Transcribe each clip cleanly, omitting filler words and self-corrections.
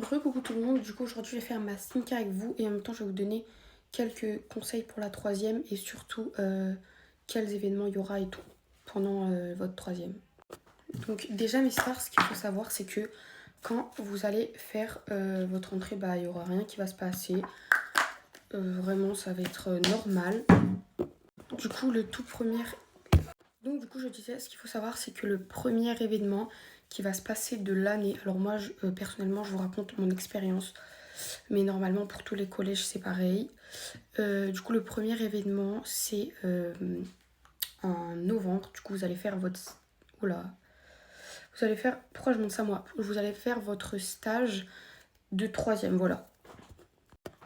Coucou tout le monde, du coup aujourd'hui je vais faire ma skincare avec vous et en même temps je vais vous donner quelques conseils pour la troisième et surtout quels événements il y aura et tout pendant votre troisième. Donc déjà mes stars, ce qu'il faut savoir c'est que quand vous allez faire votre entrée, il n'y aura rien qui va se passer. Vraiment ça va être normal. Du coup le tout premier... Donc du coup je disais, ce qu'il faut savoir c'est que le premier événement qui va se passer de l'année, alors moi personnellement je vous raconte mon expérience, mais normalement pour tous les collèges c'est pareil. Du coup le premier événement c'est en novembre. Du coup vous allez faire votre... Oula. Vous allez faire... Pourquoi je montre ça moi? Vous allez faire votre stage de troisième, voilà.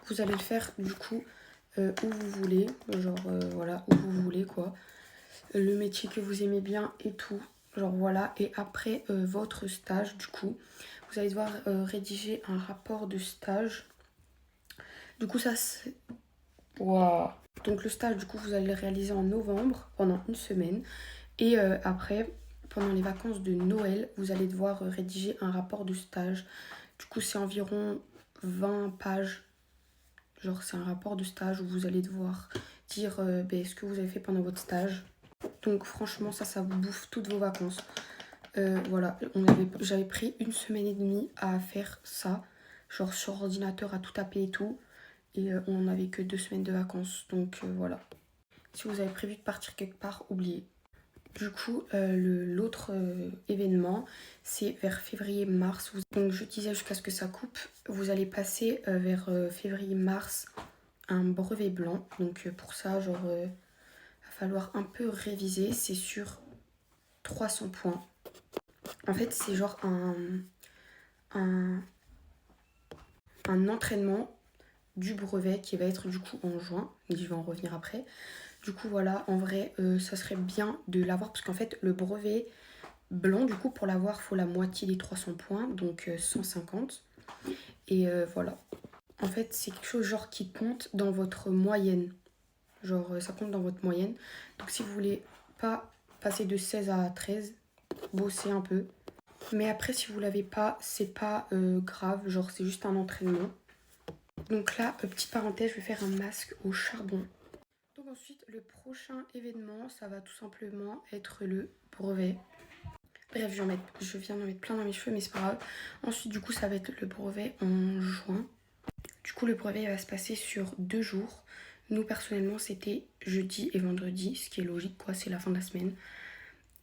Vous allez le faire du coup où vous voulez, genre voilà, où vous voulez quoi. Le métier que vous aimez bien et tout, genre voilà. Et après votre stage du coup, vous allez devoir rédiger un rapport de stage. Du coup ça c'est... Wow. Donc le stage du coup vous allez le réaliser en novembre pendant une semaine. Et après, pendant les vacances de Noël, vous allez devoir rédiger un rapport de stage. Du coup c'est environ 20 pages. Genre c'est un rapport de stage où vous allez devoir dire ce que vous avez fait pendant votre stage. Donc franchement ça vous bouffe toutes vos vacances. Voilà, j'avais pris une semaine et demie à faire ça. Genre sur ordinateur à tout taper et tout. Et on n'avait que 2 semaines de vacances. Donc voilà. Si vous avez prévu de partir quelque part, oubliez. Du coup, l'autre événement, c'est vers février-mars. Donc je disais jusqu'à ce que ça coupe, vous allez passer vers février-mars un brevet blanc. Donc pour ça, genre, va falloir un peu réviser. C'est sur 300 points. En fait, c'est genre un entraînement du brevet qui va être du coup en juin. Et je vais en revenir après. Du coup, voilà, en vrai, ça serait bien de l'avoir parce qu'en fait, le brevet blanc, du coup, pour l'avoir, il faut la moitié des 300 points, donc 150. Et voilà. En fait, c'est quelque chose genre qui compte dans votre moyenne. Genre, ça compte dans votre moyenne. Donc, si vous voulez pas passer de 16 à 13, bossez un peu. Mais après, si vous l'avez pas, c'est pas grave. Genre, c'est juste un entraînement. Donc là, petite parenthèse, je vais faire un masque au charbon. Donc ensuite, le prochain événement, ça va tout simplement être le brevet. Bref, je viens d'en mettre plein dans mes cheveux, mais c'est pas grave. Ensuite, du coup, ça va être le brevet en juin. Du coup, le brevet va se passer sur 2 jours. Nous, personnellement, c'était jeudi et vendredi, ce qui est logique, quoi, c'est la fin de la semaine.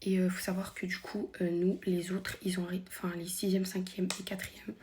Et faut savoir que du coup, nous, les autres, ils ont, enfin les 6e, 5e et 4e,